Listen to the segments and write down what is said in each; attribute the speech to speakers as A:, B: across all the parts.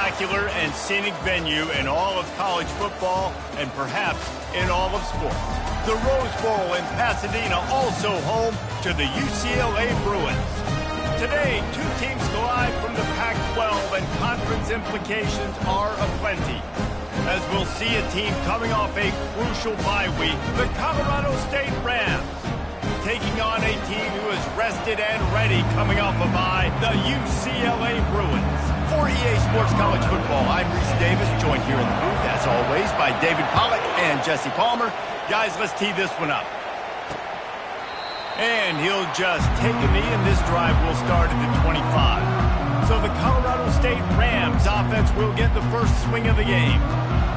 A: spectacular and scenic venue in all of college football and perhaps in all of sports. The Rose Bowl in Pasadena, also home to the UCLA Bruins. Today, two teams collide from the Pac-12 and conference implications are aplenty. As we'll see a team coming off a crucial bye week, the Colorado State Rams, taking on a team who is rested and ready coming off a bye, the UCLA Bruins. For EA Sports College Football, I'm Reese Davis, joined here in the booth, as always, by David Pollack and Jesse Palmer. Guys, let's tee this one up. And he'll just take a knee, and this drive will start at the 25. So the Colorado State Rams offense will get the first swing of the game.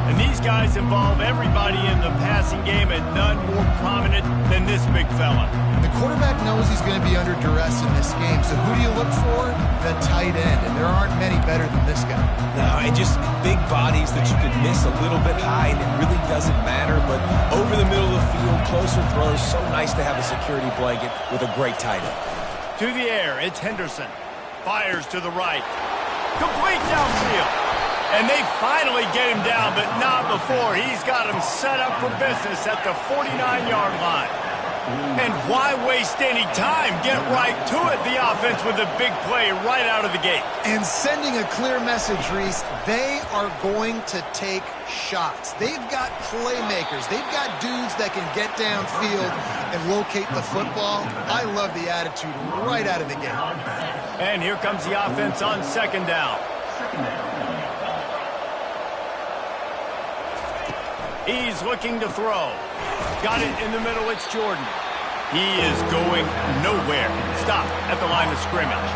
A: And these guys involve everybody in the passing game, and none more prominent than this big fella.
B: The quarterback knows he's going to be under duress in this game, so who do you look for? The tight end, and there aren't many better than this guy.
C: No, and just big bodies that you could miss a little bit high, and it really doesn't matter, but over the middle of the field, closer throws, so nice to have a security blanket with a great tight end.
A: To the air, it's Henderson. Fires to the right. Complete downfield. And they finally get him down, but not before. He's got him set up for business at the 49-yard line. And why waste any time? Get right to it, the offense, with a big play right out of the gate.
B: And sending a clear message, Reese, they are going to take shots. They've got playmakers. They've got dudes that can get downfield and locate the football. I love the attitude right out of the gate.
A: And here comes the offense on second down. He's looking to throw. Got it in the middle, it's Jordan. He is going nowhere. Stop at the line of scrimmage.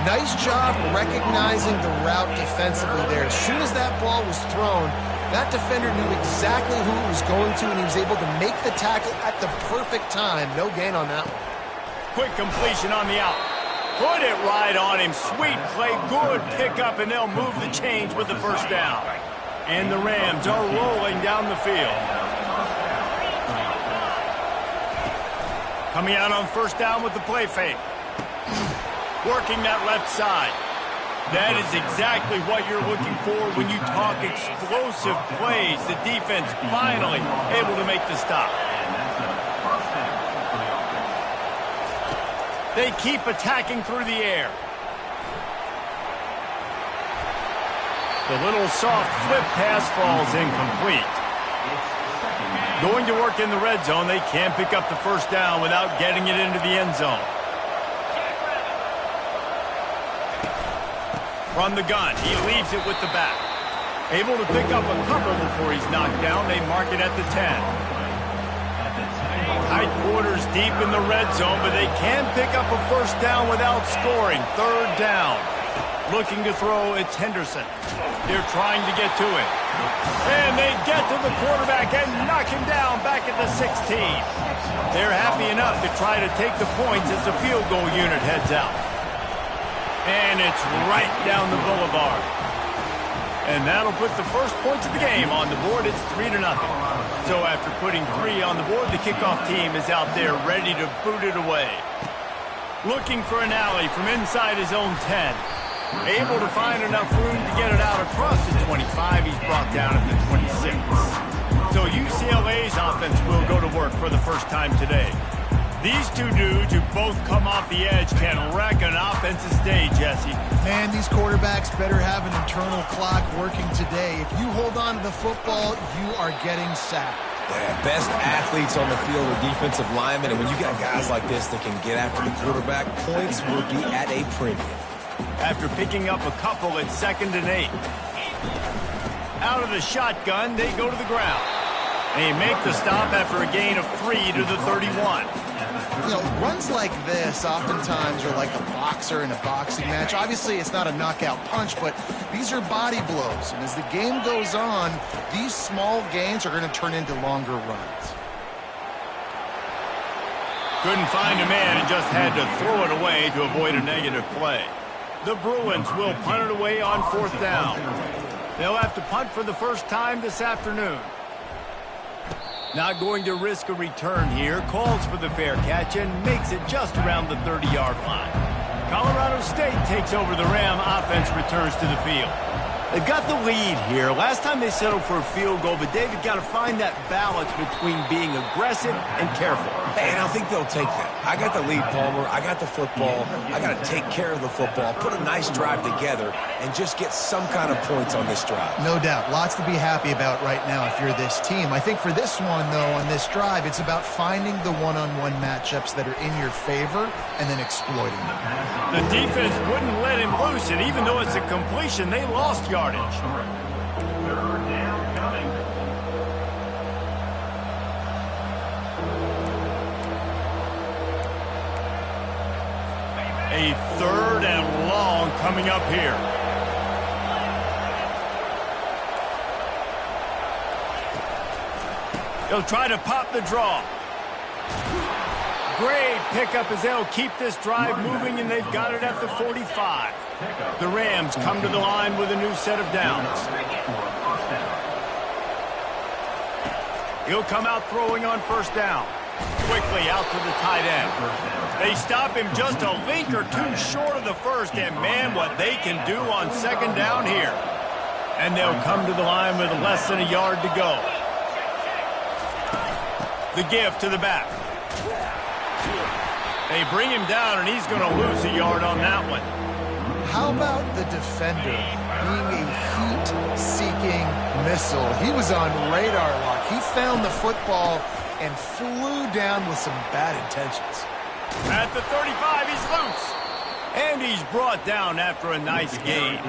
B: Nice job recognizing the route defensively there. As soon as that ball was thrown, that defender knew exactly who it was going to, and he was able to make the tackle at the perfect time. No gain on that one.
A: Quick completion on the out. Put it right on him. Sweet play, good pickup, and they'll move the chains with the first down. And the Rams are rolling down the field. Coming out on first down with the play fake. Working that left side. That is exactly what you're looking for when you talk explosive plays. The defense finally able to make the stop. They keep attacking through the air. The little soft flip pass falls incomplete. Going to work in the red zone, they can't pick up the first down without getting it into the end zone. From the gun, he leaves it with the back. Able to pick up a couple before he's knocked down. They mark it at the 10. Tight quarters deep in the red zone, but they can pick up a first down without scoring. Third down. Looking to throw, it's Henderson. They're trying to get to it. And they get to the quarterback and knock him down back at the 16. They're happy enough to try to take the points as the field goal unit heads out. And it's right down the boulevard. And that'll put the first points of the game on the board. It's 3-0. So after putting 3 on the board, the kickoff team is out there ready to boot it away. Looking for an alley from inside his own 10. Able to find enough room to get it out across the 25. He's brought down at the 26. So UCLA's offense will go to work for the first time today. These two dudes who both come off the edge can wreck an offensive day, Jesse.
B: Man, these quarterbacks better have an internal clock working today. If you hold on to the football, you are getting sacked.
C: Yeah, best athletes on the field are defensive linemen, and when you got guys like this that can get after the quarterback, points will be at a premium.
A: After picking up a couple at 2nd and 8. Out of the shotgun, they go to the ground. They make the stop after a gain of 3 to the 31.
B: You know, runs like this oftentimes are like a boxer in a boxing match. Obviously, it's not a knockout punch, but these are body blows. And as the game goes on, these small gains are going to turn into longer runs.
A: Couldn't find a man and just had to throw it away to avoid a negative play. The Bruins will punt it away on 4th down. They'll have to punt for the first time this afternoon. Not going to risk a return here. Calls for the fair catch and makes it just around the 30-yard line. Colorado State takes over the Ram. Offense returns to the field. They've got the lead here. Last time they settled for a field goal, but David got to find that balance between being aggressive and careful.
C: And I think they'll take that. I got the lead, Palmer. I got the football. I got to take care of the football, put a nice drive together, and just get some kind of points on this drive.
B: No doubt. Lots to be happy about right now if you're this team. I think for this one, though, on this drive, it's about finding the one-on-one matchups that are in your favor and then exploiting them.
A: The defense wouldn't let him loose, and even though it's a completion, they lost yardage. A 3rd and long coming up here. He'll try to pop the draw. Great pickup as they'll keep this drive moving, and they've got it at the 45. The Rams come to the line with a new set of downs. He'll come out throwing on 1st down. Quickly out to the tight end. They stop him just a link or two short of the 1st, and man, what they can do on 2nd down here. And they'll come to the line with less than a yard to go. The give to the back. They bring him down, and he's going to lose a yard on that one.
B: How about the defender being a heat-seeking missile? He was on radar lock. He found the football and flew down with some bad intentions.
A: At the 35, he's loose. And he's brought down after a nice gain.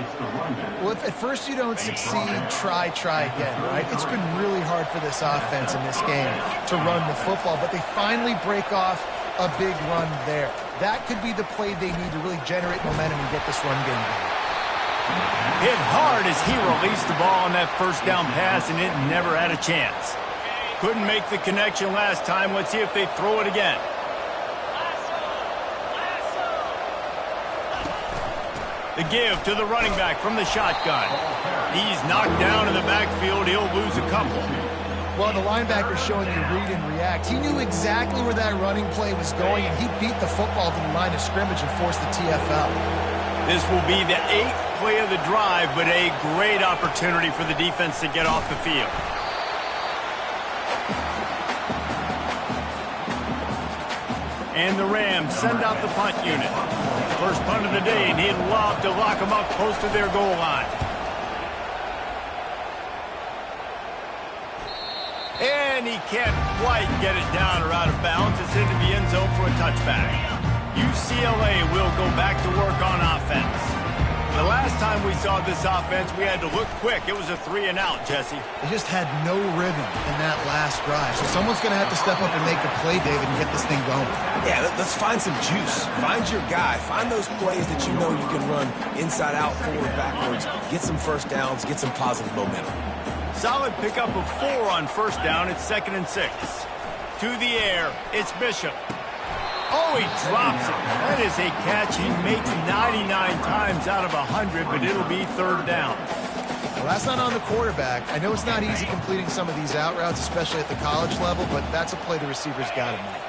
B: Well, if at first you don't succeed, try again, right? It's been really hard for this offense in this game to run the football, but they finally break off a big run there. That could be the play they need to really generate momentum and get this run game going.
A: Hit hard as he released the ball on that 1st down pass, and it never had a chance. Couldn't make the connection last time. Let's see if they throw it again. The give to the running back from the shotgun. He's knocked down in the backfield. He'll lose a couple.
B: Well, the linebacker's showing you read and react. He knew exactly where that running play was going, and he beat the football to the line of scrimmage and forced the TFL.
A: This will be the 8th play of the drive, but a great opportunity for the defense to get off the field. And the Rams send out the punt unit. First punt of the day, and he'd love to lock them up close to their goal line. And he can't quite get it down or out of bounds. It's into the end zone for a touchback. UCLA will go back to work on offense. The last time we saw this offense, we had to look quick. It was a 3-and-out, Jesse.
B: They just had no rhythm in that last drive. So someone's going to have to step up and make a play, David, and get this thing going.
C: Yeah, let's find some juice. Find your guy. Find those plays that you know you can run inside out, forward, backwards. Get some 1st downs. Get some positive momentum.
A: Solid pickup of 4 on 1st down. It's 2nd and 6. To the air, it's Bishop. Oh, he drops it. That is a catch he makes 99 times out of 100, but it'll be 3rd down.
B: Well, that's not on the quarterback. I know it's not easy completing some of these out routes, especially at the college level, but that's a play the receiver's got to make.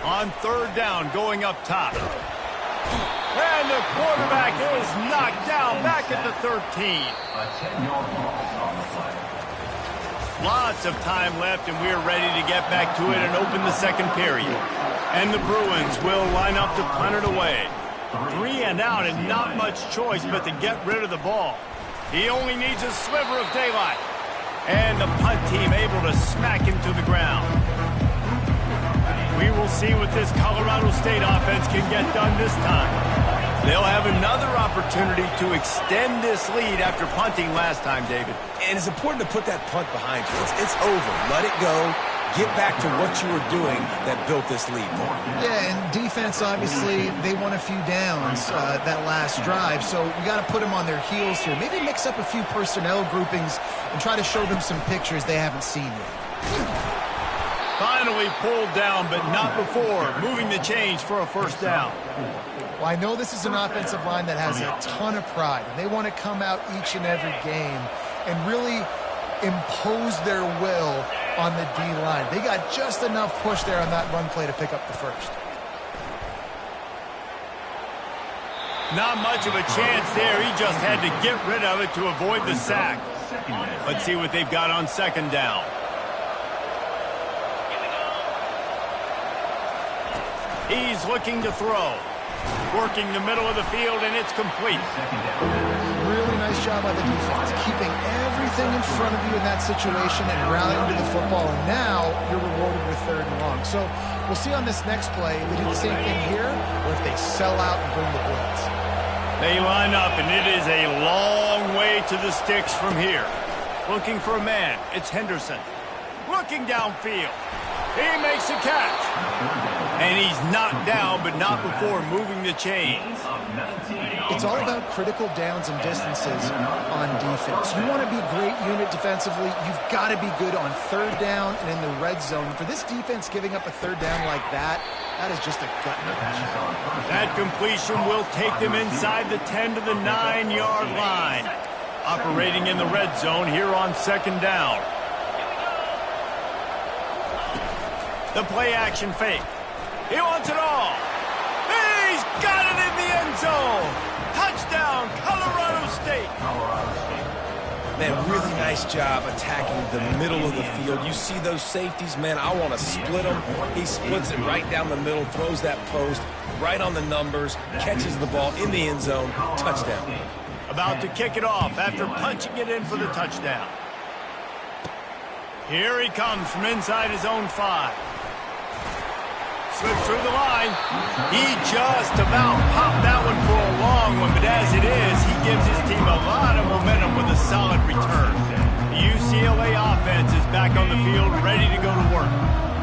A: On 3rd down, going up top. And the quarterback is knocked down back at the 13. Lots of time left, and we're ready to get back to it and open the 2nd period. And the Bruins will line up to punt it away. 3-and-out and not much choice but to get rid of the ball. He only needs a sliver of daylight. And the punt team able to smack him to the ground. We will see what this Colorado State offense can get done this time. They'll have another opportunity to extend this lead after punting last time, David.
C: And it's important to put that punt behind you. It's over. Let it go. Get back to what you were doing that built this lead.
B: Yeah, and defense, obviously, they won a few downs that last drive, so we got to put them on their heels here. Maybe mix up a few personnel groupings and try to show them some pictures they haven't seen yet.
A: Finally pulled down, but not before. Moving the chains for a 1st down.
B: Well, I know this is an offensive line that has a ton of pride, and they want to come out each and every game and really impose their will on the D-line. They got just enough push there on that run play to pick up the 1st.
A: Not much of a chance there. He just had to get rid of it to avoid the sack. Let's see what they've got on second down. He's looking to throw. Working the middle of the field, and it's complete.
B: Really nice job by the defense, keeping everything in front of you in that situation and rallying to the football. And now you're rewarded with third and long. So we'll see on this next play if they do the same thing here or if they sell out and bring the blitz.
A: They line up, and it is a long way to the sticks from here. Looking for a man. It's Henderson. Looking downfield. He makes a catch. And he's knocked down, but not before moving the chains.
B: It's all about critical downs and distances on defense. You want to be a great unit defensively. You've got to be good on third down and in the red zone. For this defense giving up a third down like that, that is just a gut punch.
A: That completion will take them inside the 10 to the 9-yard line. Operating in the red zone here on second down. The play action fake. He wants it all. He's got it in the end zone. Touchdown, Colorado State.
C: Man, really nice job attacking the middle of the field. You see those safeties, man, I want to split them. He splits it right down the middle, throws that post right on the numbers, catches the ball in the end zone, touchdown.
A: About to kick it off after punching it in for the touchdown. Here he comes from inside his own 5. Slips through the line. He just about popped that one for a long one, but as it is, he gives his team a lot of momentum with a solid return. The UCLA offense is back on the field, ready to go to work.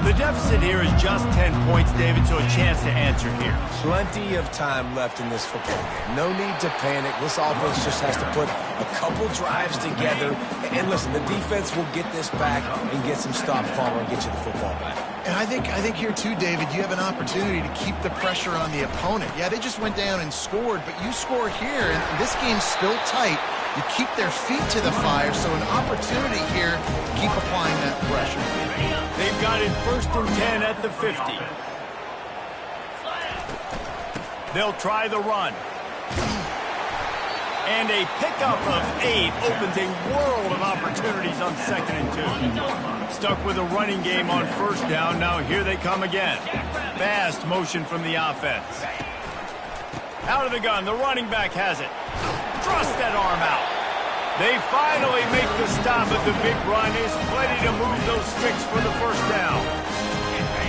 A: The deficit here is just 10 points, David, so a chance to answer here.
C: Plenty of time left in this football game. No need to panic. This offense just has to put a couple drives together. And listen, the defense will get this back and get some stop follow and get you the football back.
B: And I think here, too, David, you have an opportunity to keep the pressure on the opponent. Yeah, they just went down and scored, but you score here, and this game's still tight. You keep their feet to the fire, so an opportunity here to keep applying that pressure.
A: They've got it 1st and 10 at the 50. They'll try the run. And a pickup of 8 opens a world of opportunities on 2nd and 2. Stuck with a running game on 1st down. Now here they come again. Fast motion from the offense. Out of the gun. The running back has it. Thrust that arm out. They finally make the stop, but the big run is plenty to move those sticks for the 1st down.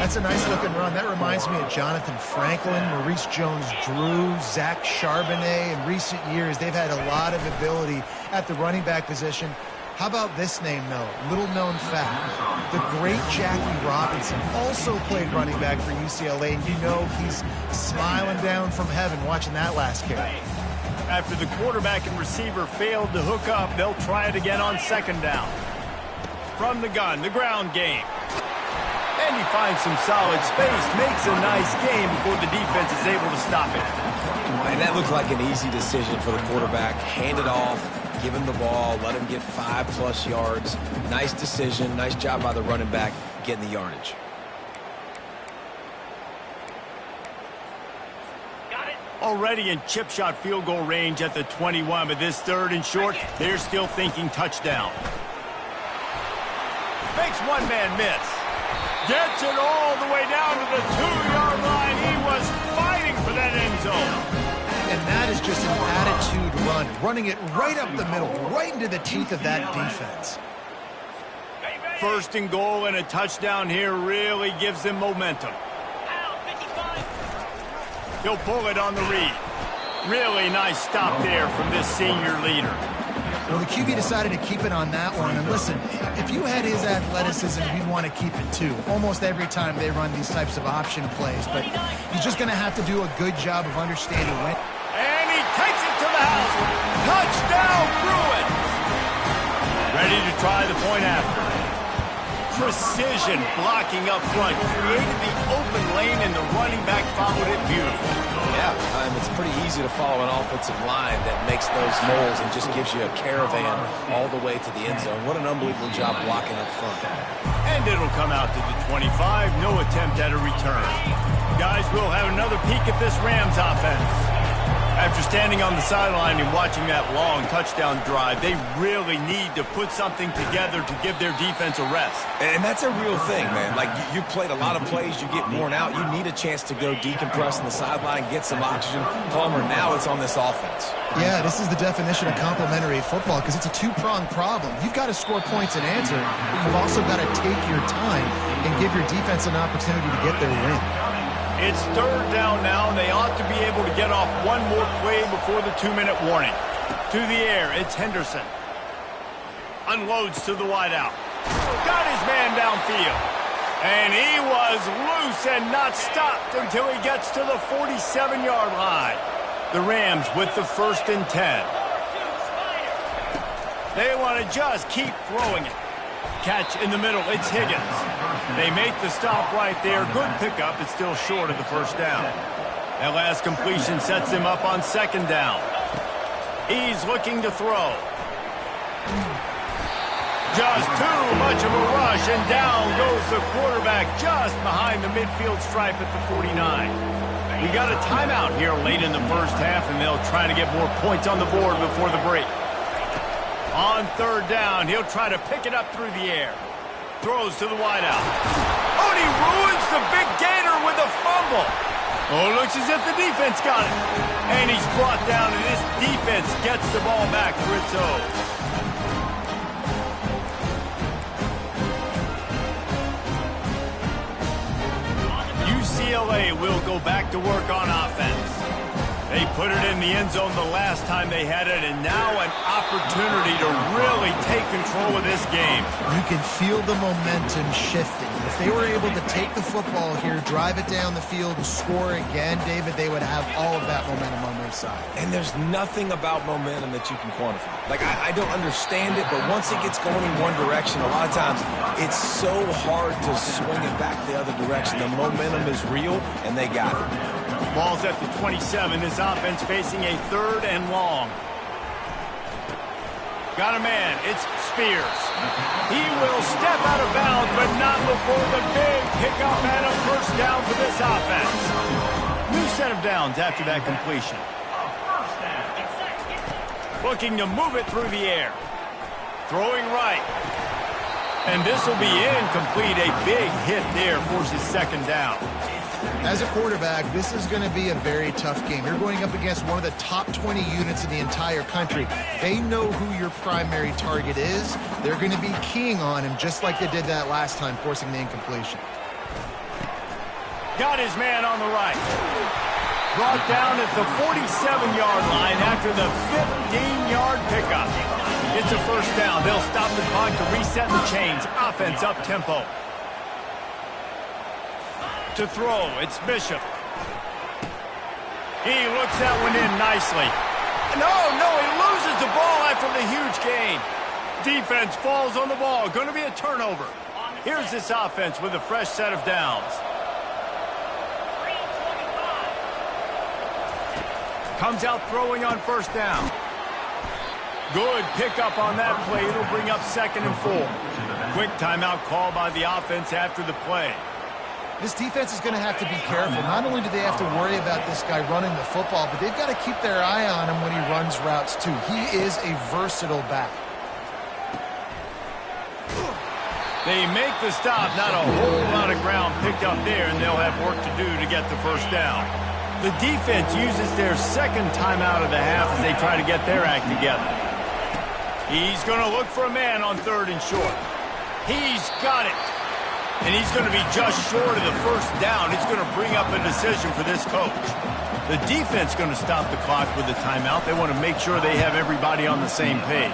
B: That's a nice-looking run. That reminds me of Jonathan Franklin, Maurice Jones-Drew, Zach Charbonnet. In recent years, they've had a lot of ability at the running back position. How about this name, though? Little-known fact. The great Jackie Robinson also played running back for UCLA, and you know he's smiling down from heaven watching that last carry.
A: After the quarterback and receiver failed to hook up, they'll try it again on 2nd down. From the gun, the ground game. And he finds some solid space, makes a nice game before the defense is able to stop it.
C: And that looked like an easy decision for the quarterback. Hand it off, give him the ball, let him get 5+ yards. Nice decision, nice job by the running back getting the yardage.
A: Already in chip shot field goal range at the 21, but this 3rd and short, they're still thinking touchdown. Makes one man miss. Gets it all the way down to the 2-yard line. He was fighting for that end zone.
B: And that is just an attitude run, running it right up the middle, right into the teeth of that defense.
A: 1st and goal and a touchdown here really gives them momentum. He'll pull it on the read. Really nice stop there from this senior leader.
B: Well, the QB decided to keep it on that one. And listen, if you had his athleticism, you'd want to keep it too. Almost every time they run these types of option plays. But he's just going to have to do a good job of understanding when.
A: And he takes it to the house. Touchdown, Bruins. Ready to try the point after. Precision blocking up front. Created the open lane, and the running back followed it beautifully.
C: Yeah, it's pretty easy to follow an offensive line that makes those moles and just gives you a caravan all the way to the end zone. What an unbelievable job blocking up front.
A: And it'll come out to the 25. No attempt at a return. Guys, we'll have another peek at this Rams offense. After standing on the sideline and watching that long touchdown drive, they really need to put something together to give their defense a rest.
C: And that's a real thing, man. Like, you played a lot of plays, you get worn out, you need a chance to go decompress on the sideline, get some oxygen. Palmer, now it's on this offense.
B: Yeah, this is the definition of complementary football because it's a two-pronged problem. You've got to score points and answer, but you've also got to take your time and give your defense an opportunity to get their win.
A: It's third down now, and they ought to be able to get off one more play before the 2-minute warning. To the air, it's Henderson. Unloads to the wideout. Got his man downfield. And he was loose and not stopped until he gets to the 47-yard line. The Rams with the 1st and 10. They want to just keep throwing it. Catch in the middle, it's Higgins. They make the stop right there. Good pickup. It's still short of the 1st down. That last completion sets him up on 2nd down. He's looking to throw. Just too much of a rush, and down goes the quarterback just behind the midfield stripe at the 49. We got a timeout here late in the 1st half, and they'll try to get more points on the board before the break. On 3rd down, he'll try to pick it up through the air. Throws to the wideout. Oh, and he ruins the big gator with a fumble. Oh, looks as if the defense got it. And he's brought down, and this defense gets the ball back for its own. UCLA will go back to work on offense. They put it in the end zone the last time they had it, and now an opportunity to really take control of this game.
B: You can feel the momentum shifting. If they were able to take the football here, drive it down the field, and score again, David, they would have all of that momentum on their side.
C: And there's nothing about momentum that you can quantify. Like, I don't understand it, but once it gets going in one direction, a lot of times it's so hard to swing it back the other direction. The momentum is real, and they got it.
A: Ball's at the 27. This offense facing a 3rd and long. Got a man. It's Spears. He will step out of bounds, but not before the big pickup and a 1st down for this offense. New set of downs after that completion. Looking to move it through the air. Throwing right. And this will be incomplete. A big hit there forces 2nd down.
B: As a quarterback, this is going to be a very tough game. You're going up against one of the top 20 units in the entire country. They know who your primary target is. They're going to be keying on him just like they did that last time, forcing the incompletion.
A: Got his man on the right. Brought down at the 47-yard line after the 15-yard pickup. It's a 1st down. They'll stop the clock to reset the chains. Offense up tempo. To throw, it's Bishop. He looks that one in nicely. No, he loses the ball after the huge gain. Defense falls on the ball. Going to be a turnover. Here's this offense with a fresh set of downs. Comes out throwing on 1st down. Good pickup on that play. It'll bring up 2nd and 4. Quick timeout call by the offense after the play.
B: This defense is going to have to be careful. Not only do they have to worry about this guy running the football, but they've got to keep their eye on him when he runs routes too. He is a versatile back.
A: They make the stop. Not a whole lot of ground picked up there, and they'll have work to do to get the 1st down. The defense uses their 2nd timeout of the half as they try to get their act together. He's going to look for a man on 3rd and short. He's got it. And he's going to be just short of the 1st down. It's going to bring up a decision for this coach. The defense going to stop the clock with a timeout. They want to make sure they have everybody on the same page.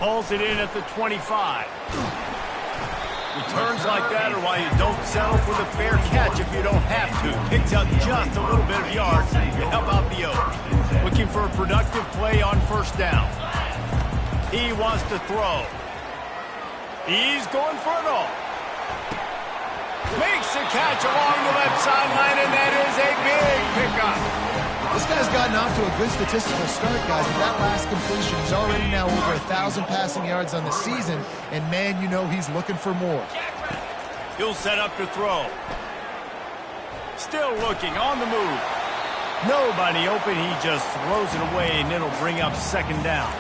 A: Pulls it in at the 25. Returns like that are why you don't settle for the fair catch if you don't have to. Picks up just a little bit of yards to help out the Oaks. Looking for a productive play on 1st down. He wants to throw. He's going for it all. Makes a catch along the left sideline, and that is a big pickup.
B: This guy's gotten off to a good statistical start, guys. With that last completion, he's already now over 1,000 passing yards on the season, and man, you know he's looking for more.
A: He'll set up to throw. Still looking on the move. Nobody open. He just throws it away, and it'll bring up second down.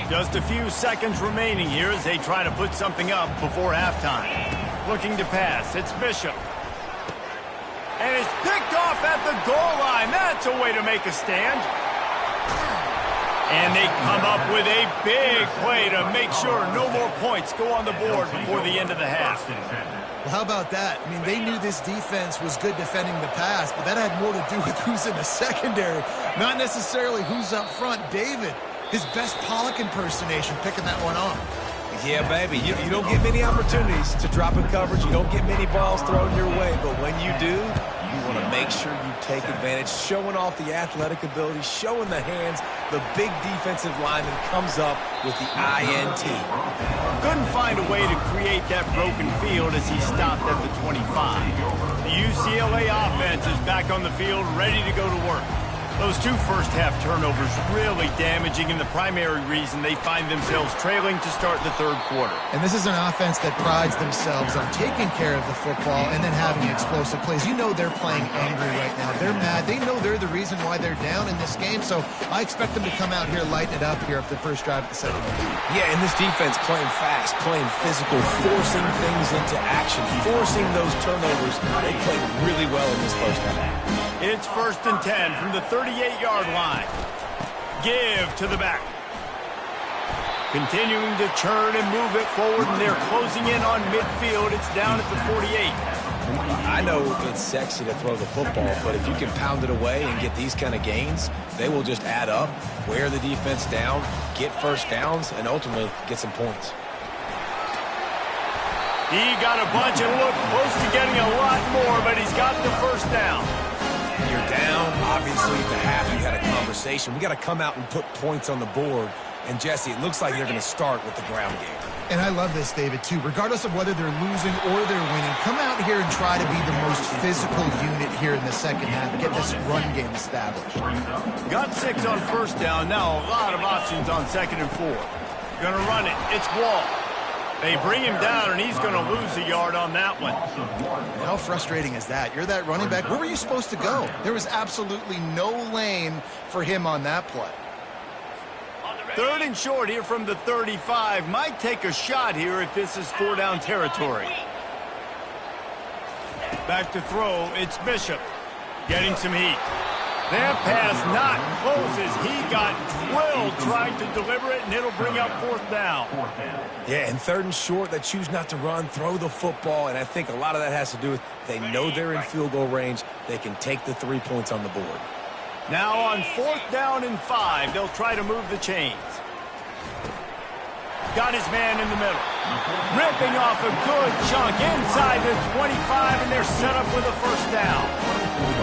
A: Just a few seconds remaining here as they try to put something up before halftime. Looking to pass. It's Bishop. And it's picked off at the goal line. That's a way to make a stand. And they come up with a big play to make sure no more points go on the board before the end of the half.
B: Well, how about that? I mean, they knew this defense was good defending the pass, but that had more to do with who's in the secondary, not necessarily who's up front. David, his best Pollock impersonation, picking that one off.
C: Yeah, baby, you don't get many opportunities to drop in coverage. You don't get many balls thrown your way, but when you do, you want to make sure you take advantage, showing off the athletic ability, showing the hands. The big defensive lineman comes up with the INT.
A: Couldn't find a way to create that broken field as he stopped at the 25. The UCLA offense is back on the field, ready to go to work. Those two first-half turnovers really damaging, and the primary reason they find themselves trailing to start the third quarter.
B: And this is an offense that prides themselves on taking care of the football and then having explosive plays. You know they're playing angry right now. They're mad. They know they're the reason why they're down in this game, so I expect them to come out here, lighten it up here after the first drive of the second half.
C: Yeah, and this defense playing fast, playing physical, forcing things into action, forcing those turnovers. They played really well in this first half.
A: It's 1st and 10 from the 38-yard line. Give to the back. Continuing to churn and move it forward, and they're closing in on midfield. It's down at the 48.
C: I know it's sexy to throw the football, but if you can pound it away and get these kind of gains, they will just add up, wear the defense down, get first downs, and ultimately get some points.
A: He got a bunch and looked close to getting a lot more, but he's got the first down.
C: You're down. Obviously, at the half, you had a conversation. We got to come out and put points on the board. And, Jesse, it looks like they're going to start with the ground game.
B: And I love this, David, too. Regardless of whether they're losing or they're winning, come out here and try to be the most physical unit here in the second half. Get this run game established.
A: Got 6 on first down. Now a lot of options on 2nd and 4. Gonna run it. It's Wall. They bring him down, and he's going to lose a yard on that one.
B: How frustrating is that? You're that running back. Where were you supposed to go? There was absolutely no lane for him on that play.
A: 3rd and short here from the 35. Might take a shot here if this is 4-down territory. Back to throw. It's Bishop getting some heat. That pass not close as he got drilled trying to deliver it, and it'll bring up 4th down.
C: Yeah, and 3rd and short, they choose not to run, throw the football, and I think a lot of that has to do with they know they're in field goal range. They can take the 3 points on the board.
A: Now on 4th down and 5, they'll try to move the chains. Got his man in the middle. Ripping off a good chunk inside the 25, and they're set up with a first down.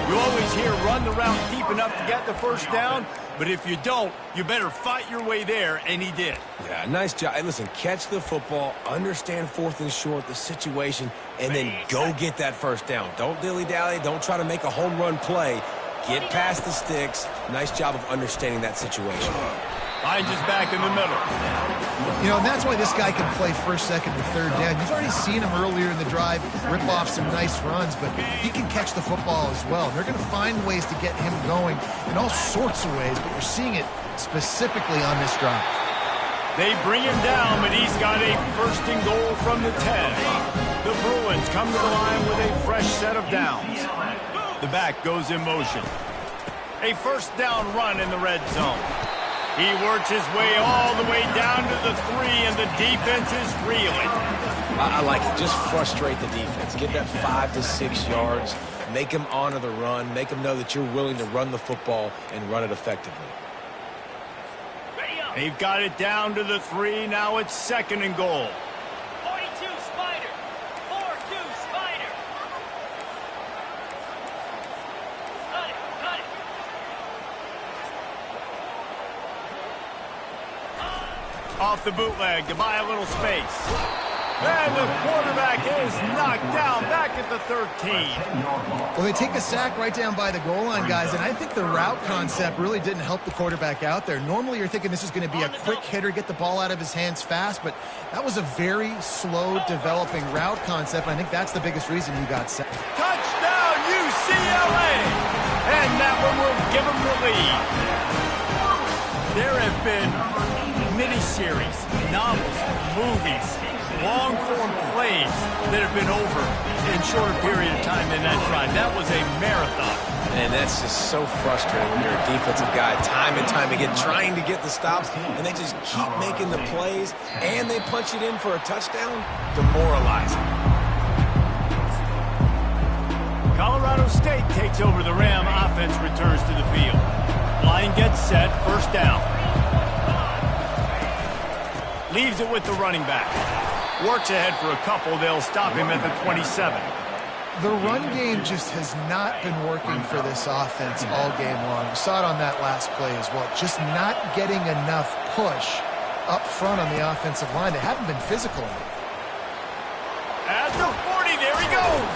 A: You always hear run the route deep enough to get the first down, but if you don't, you better fight your way there, and he did.
C: Yeah, nice job. Hey, listen, catch the football, understand 4th and short, the situation, and then go get that first down. Don't dilly-dally. Don't try to make a home run play. Get past the sticks. Nice job of understanding that situation.
A: Finds his back in the middle.
B: You know, and that's why this guy can play 1st, 2nd, and 3rd down. You've already seen him earlier in the drive rip off some nice runs, but he can catch the football as well. And they're going to find ways to get him going in all sorts of ways, but you're seeing it specifically on this drive.
A: They bring him down, but he's got a 1st and goal from the 10. The Bruins come to the line with a fresh set of downs. The back goes in motion. A 1st down run in the red zone. He works his way all the way down to the 3, and the defense is reeling.
C: I like it. Just frustrate the defense. Get that 5 to 6 yards. Make them honor the run. Make them know that you're willing to run the football and run it effectively.
A: They've got it down to the 3. Now it's 2nd and goal.
D: 42 Spider. 4-2 Spider. Cut it. Cut it.
A: Off the bootleg to buy a little space. And the quarterback is knocked down back at the 13.
B: Well, they take a sack right down by the goal line, guys, and I think the route concept really didn't help the quarterback out there. Normally, you're thinking this is going to be a quick hitter, get the ball out of his hands fast, but that was a very slow developing route concept. I think that's the biggest reason he got sacked.
A: Touchdown, UCLA! And that one will give them the lead. There have been miniseries, novels, movies, long-form plays that have been over in shorter period of time than that drive. That was a marathon.
C: And that's just so frustrating when you're a defensive guy time and time again trying to get the stops, and they just keep making the plays, and they punch it in for a touchdown. Demoralizing.
A: Colorado State takes over. The Ram offense returns to the field. Line gets set, first down. Leaves it with the running back. Works ahead for a couple. They'll stop him at the 27.
B: The run game just has not been working for this offense all game long. We saw it on that last play as well. Just not getting enough push up front on the offensive line. They haven't been physical enough.
A: At the 40, there he goes.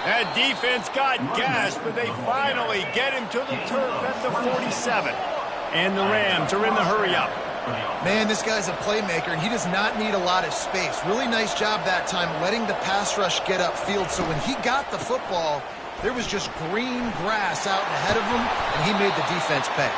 A: That defense got gashed, but they finally get him to the turf at the 47. And the Rams are in the hurry-up.
B: Man, this guy's a playmaker, and he does not need a lot of space. Really nice job that time letting the pass rush get upfield. So when he got the football, there was just green grass out ahead of him, and he made the defense pay.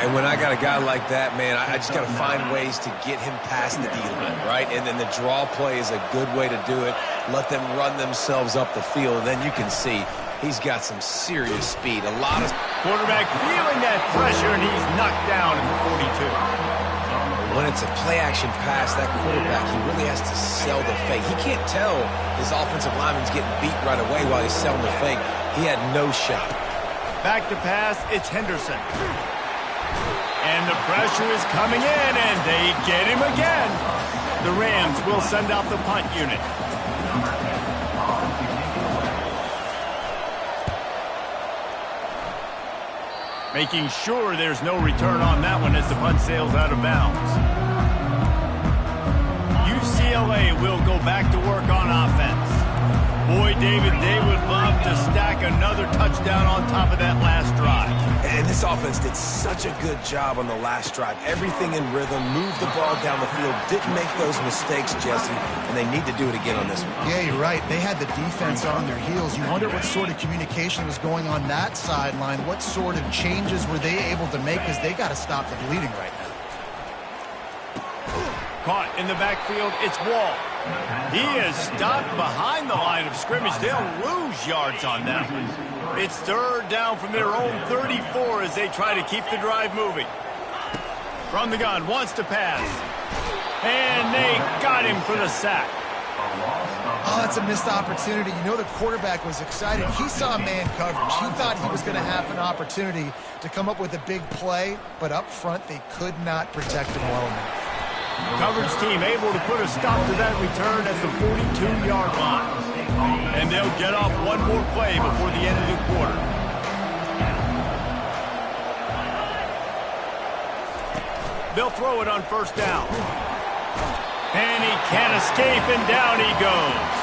C: And when I got a guy like that, man, I just got to find ways to get him past the D-line, right? And then the draw play is a good way to do it. Let them run themselves up the field, and then you can see he's got some serious speed. A lot of
A: quarterback feeling that pressure, and he's knocked down at the 42.
C: When it's a play-action pass, that quarterback, he really has to sell the fake. He can't tell his offensive lineman's getting beat right away while he's selling the fake. He had no shot.
A: Back to pass, it's Henderson. And the pressure is coming in, and they get him again. The Rams will send out the punt unit. Making sure there's no return on that one as the punt sails out of bounds. UCLA will go back to work on offense. Boy, David, they would love to stack another touchdown on top of that last drive.
C: And this offense did such a good job on the last drive. Everything in rhythm, moved the ball down the field, didn't make those mistakes, Jesse, and they need to do it again on this one.
B: Yeah, you're right. They had the defense on their heels. You wonder what sort of communication was going on that sideline. What sort of changes were they able to make, because they got to stop the bleeding right now.
A: Caught in the backfield, it's Wall. He is stopped behind the line of scrimmage. They'll lose yards on that one. It's third down from their own 34 as they try to keep the drive moving. From the gun, wants to pass. And they got him for the sack.
B: Oh, that's a missed opportunity. You know, the quarterback was excited. He saw man coverage. He thought he was going to have an opportunity to come up with a big play, but up front they could not protect him well enough.
A: Coverage team able to put a stop to that return at the 42-yard line. And they'll get off one more play before the end of the quarter. They'll throw it on first down. And he can't escape, and down he goes.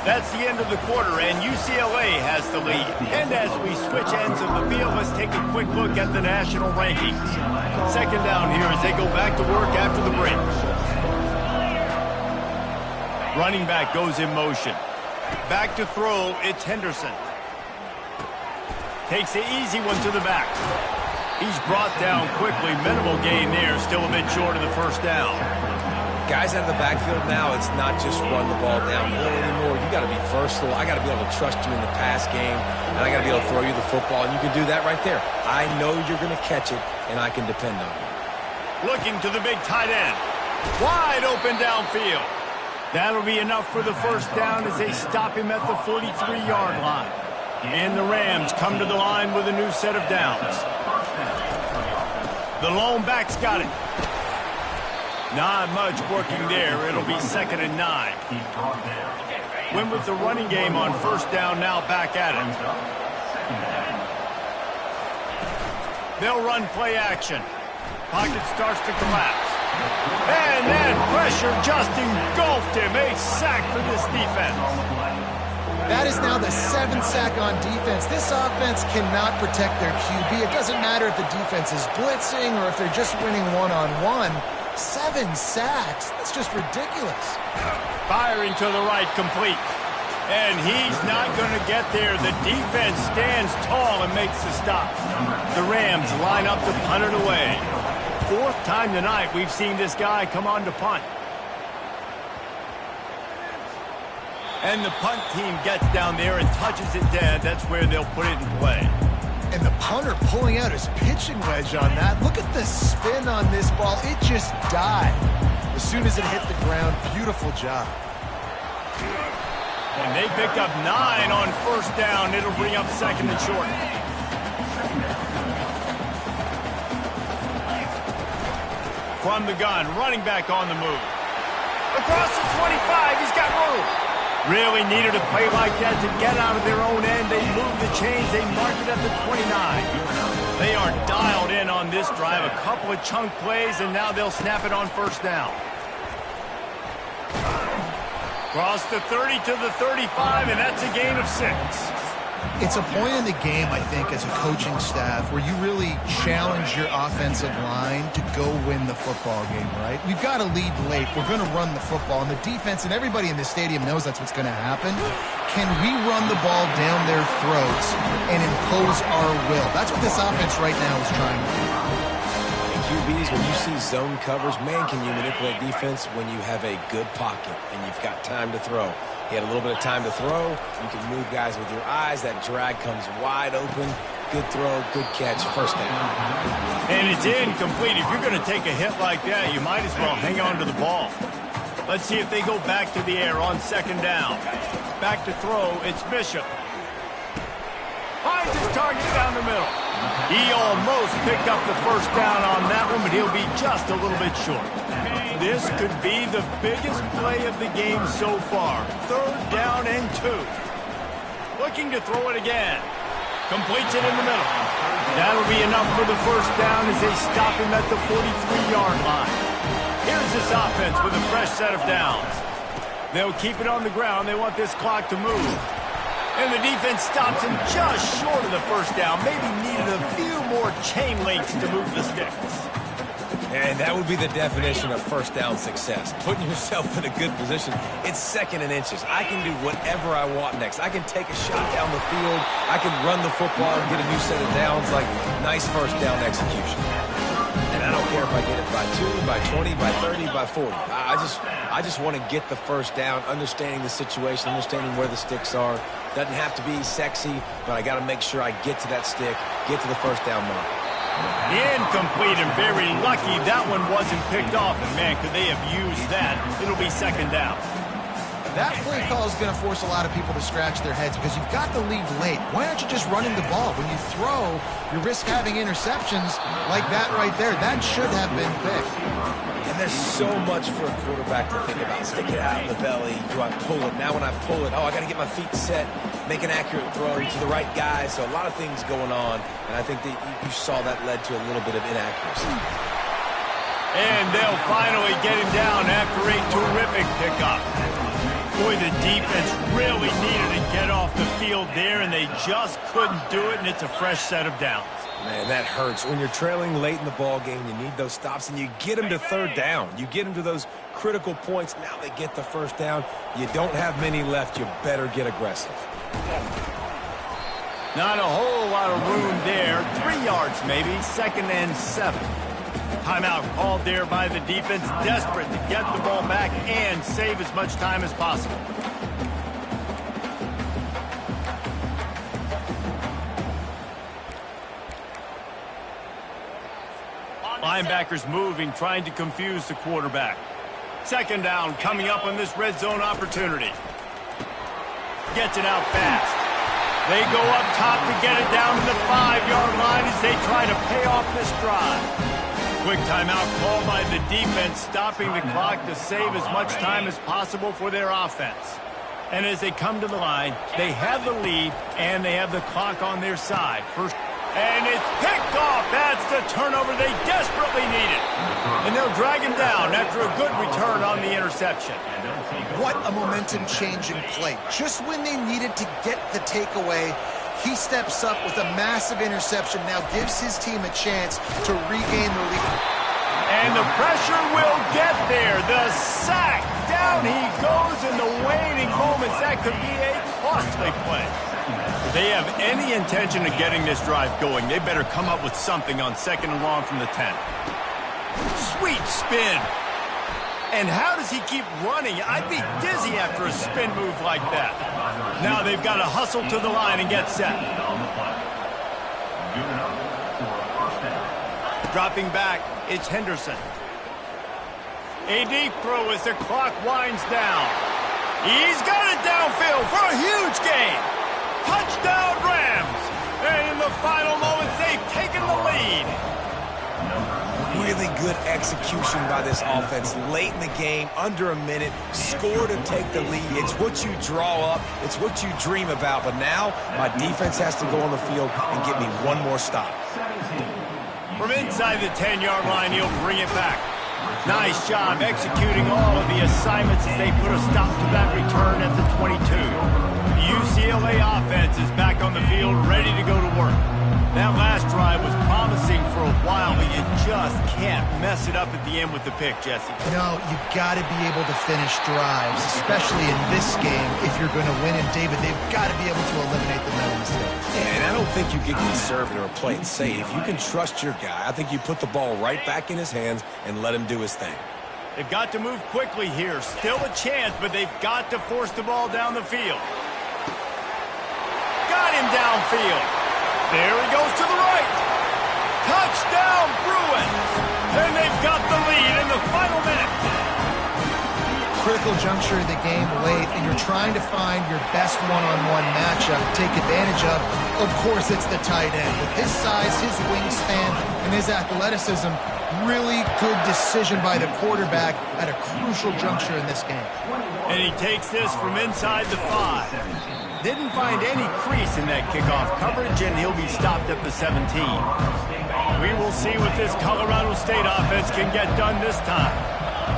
A: That's the end of the quarter, and UCLA has the lead. And as we switch ends of the field, let's take a quick look at the national rankings. Second down here as they go back to work after the break. Running back goes in motion. Back to throw, it's Henderson. Takes the easy one to the back. He's brought down quickly. Minimal gain there, still a bit short of the first down.
C: Guys out of the backfield now, it's not just run the ball downhill anymore. You got to be versatile. I got to be able to trust you in the pass game, and I got to be able to throw you the football, and you can do that right there. I know you're going to catch it, and I can depend on you.
A: Looking to the big tight end. Wide open downfield. That'll be enough for the first down as they stop him at the 43-yard line. And the Rams come to the line with a new set of downs. The lone back's got it. Not much working there. It'll be 2nd and 9. Went with the running game on first down, now back at it. They'll run play action. Pocket starts to collapse. And then pressure just engulfed him. A sack for this defense.
B: That is now the 7th sack on defense. This offense cannot protect their QB. It doesn't matter if the defense is blitzing or if they're just winning one-on-one. 7 sacks. That's just ridiculous.
A: Firing to the right, complete. And he's not going to get there. The defense stands tall and makes the stop. The Rams line up to punt it away. 4th time tonight we've seen this guy come on to punt. And the punt team gets down there and touches it dead. That's where they'll put it in play.
B: And the punter pulling out his pitching wedge on that. Look at the spin on this ball. It just died as soon as it hit the ground. Beautiful job.
A: And they pick up 9 on 1st down. It'll bring up 2nd and short. From the gun, running back on the move. Across the 25, he's got room. Really needed a play like that to get out of their own end. They move the chains. They mark it at the 29. They are dialed in on this drive. A couple of chunk plays, and now they'll snap it on 1st down. Cross the 30 to the 35, and that's a gain of 6.
B: It's a point in the game, I think, as a coaching staff where you really challenge your offensive line to go win the football game, right? We've got to lead late. We're going to run the football, and the defense and everybody in the stadium knows that's what's going to happen. Can we run the ball down their throats and impose our will? That's what this offense right now is trying to do.
C: QBs, when you see zone covers, man, can you manipulate defense when you have a good pocket and you've got time to throw. He had a little bit of time to throw. You can move guys with your eyes. That drag comes wide open. Good throw, good catch, 1st down.
A: And it's incomplete. If you're going to take a hit like that, you might as well hang on to the ball. Let's see if they go back to the air on 2nd down. Back to throw, it's Bishop. Finds his target down the middle. He almost picked up the 1st down on that one, but he'll be just a little bit short. This could be the biggest play of the game so far. 3rd down and 2. Looking to throw it again. Completes it in the middle. That'll be enough for the 1st down as they stop him at the 43-yard line. Here's this offense with a fresh set of downs. They'll keep it on the ground. They want this clock to move. And the defense stops him just short of the 1st down. Maybe needed a few more chain links to move the sticks.
C: And that would be the definition of 1st down success. Putting yourself in a good position. It's 2nd and inches. I can do whatever I want next. I can take a shot down the field. I can run the football and get a new set of downs. Like, nice 1st down execution. And I don't care if I get it by 2, by 20, by 30, by 40. I just want to get the 1st down, understanding the situation, understanding where the sticks are. Doesn't have to be sexy, but I got to make sure I get to that stick, get to the 1st down mark.
A: Incomplete, and very lucky that one wasn't picked off. And, man, could they have used that? It'll be 2nd down.
B: That play call is going to force a lot of people to scratch their heads because you've got the lead late. Why aren't you just running the ball? When you throw, you risk having interceptions like that right there. That should have been picked.
C: And there's so much for a quarterback to think about. Stick it out in the belly. Do I pull it? Now when I pull it, I got to get my feet set, make an accurate throw to the right guy. So a lot of things going on. And I think that you saw that led to a little bit of inaccuracy.
A: And they'll finally get him down after a terrific pickup. Boy, the defense really needed to get off the field there, and they just couldn't do it, and it's a fresh set of downs.
C: Man, that hurts. When you're trailing late in the ball game, you need those stops, and you get them to 3rd down. You get them to those critical points. Now they get the 1st down. You don't have many left. You better get aggressive.
A: Not a whole lot of room there. 3 yards maybe, 2nd and 7. Timeout called there by the defense, desperate to get the ball back and save as much time as possible. Linebackers moving, trying to confuse the quarterback. 2nd down coming up on this red zone opportunity. Gets it out fast. They go up top to get it down to the 5-yard line as they try to pay off this drive. Quick timeout called by the defense, stopping the clock to save as much time as possible for their offense. And as they come to the line, they have the lead and they have the clock on their side. First, And it's picked off. That's the turnover they desperately needed. And they'll drag him down after a good return on the interception.
B: What a momentum-changing play. Just when they needed to get the takeaway, he steps up with a massive interception, now gives his team a chance to regain the lead.
A: And the pressure will get there. The sack. Down he goes in the waning moments. That could be a costly play. If they have any intention of getting this drive going, they better come up with something on 2nd and long from the 10. Sweet spin. And how does he keep running? I'd be dizzy after a spin move like that. Now they've got to hustle to the line and get set. Dropping back, it's Henderson. A deep throw as the clock winds down. He's got it downfield for a huge gain. Touchdown Rams. And in the final moments, they've taken the lead.
C: Really good execution by this offense late in the game, under a minute, score to take the lead. It's what you draw up, it's what you dream about, but now my defense has to go on the field and get me one more stop.
A: From inside the 10-yard line, he'll bring it back. Nice job executing all of the assignments as they put a stop to that return at the 22. The UCLA offense is back on the field, ready to go to work. That last drive was promising for a while, but you just can't mess it up at the end with the pick, Jesse.
B: No, you've got to be able to finish drives, especially in this game. If you're going to win, and David, they've got to be able to eliminate the mental mistakes.
C: Yeah, and I don't think you get conservative or play it safe. You can trust your guy. I think you put the ball right back in his hands and let him do his thing.
A: They've got to move quickly here. Still a chance, but they've got to force the ball down the field. Got him downfield. There he goes to the right. Touchdown, Bruins. And they've got the lead in the final minute.
B: Critical juncture of the game late, and you're trying to find your best one-on-one matchup to take advantage of. Of course, it's the tight end. With his size, his wingspan, and his athleticism, really good decision by the quarterback at a crucial juncture in this game.
A: And he takes this from inside the 5. Didn't find any crease in that kickoff coverage, and he'll be stopped at the 17. We will see what this Colorado State offense can get done this time.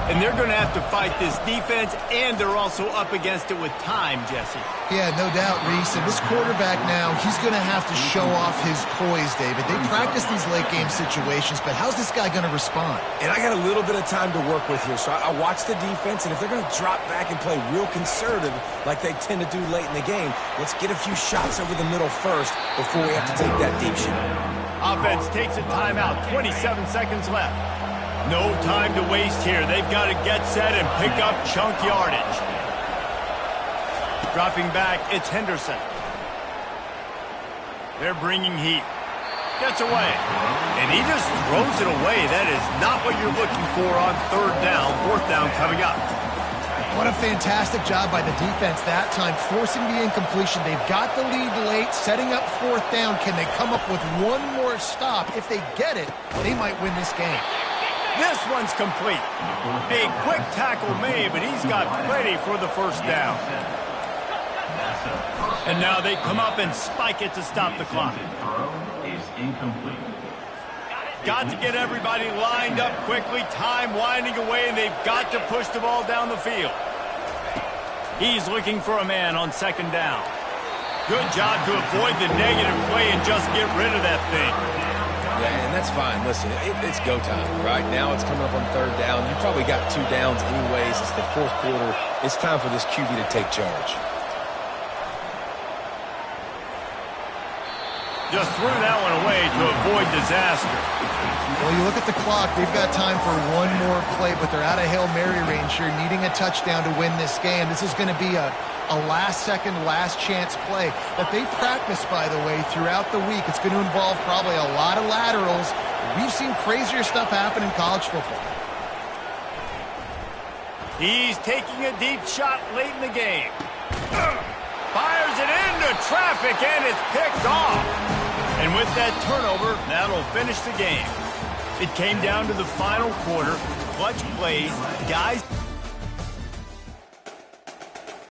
A: And they're going to have to fight this defense, and they're also up against it with time, Jesse.
B: Yeah, no doubt, Reese. And this quarterback now, he's going to have to show off his poise, David. They practice these late-game situations, but how's this guy going to respond?
C: And I got a little bit of time to work with here, so I watch the defense, and if they're going to drop back and play real conservative like they tend to do late in the game, let's get a few shots over the middle first before we have to take that deep shot.
A: Offense takes a timeout, 27 seconds left. No time to waste here. They've got to get set and pick up chunk yardage. Dropping back, it's Henderson. They're bringing heat. Gets away. And he just throws it away. That is not what you're looking for on 3rd down, 4th down coming up.
B: What a fantastic job by the defense that time, forcing the incompletion. They've got the lead late, setting up 4th down. Can they come up with one more stop? If they get it, they might win this game.
A: This one's complete. A quick tackle made, but he's got plenty for the 1st down. And now they come up and spike it to stop the clock. Got to get everybody lined up quickly. Time winding away, and they've got to push the ball down the field. He's looking for a man on 2nd down. Good job to avoid the negative play and just get rid of that thing.
C: Yeah, and that's fine. Listen, it's go time. Right now it's coming up on 3rd down. You probably got 2 downs anyways. It's the 4th quarter. It's time for this QB to take charge.
A: Just threw that one away to avoid disaster.
B: Well, you look at the clock. They've got time for one more play, but they're out of Hail Mary range here, needing a touchdown to win this game. This is going to be a last-second, last-chance play that they practice, by the way, throughout the week. It's going to involve probably a lot of laterals. We've seen crazier stuff happen in college football.
A: He's taking a deep shot late in the game. Fires it into traffic, and it's picked off. And with that turnover, that'll finish the game. It came down to the final quarter. Clutch plays, guys.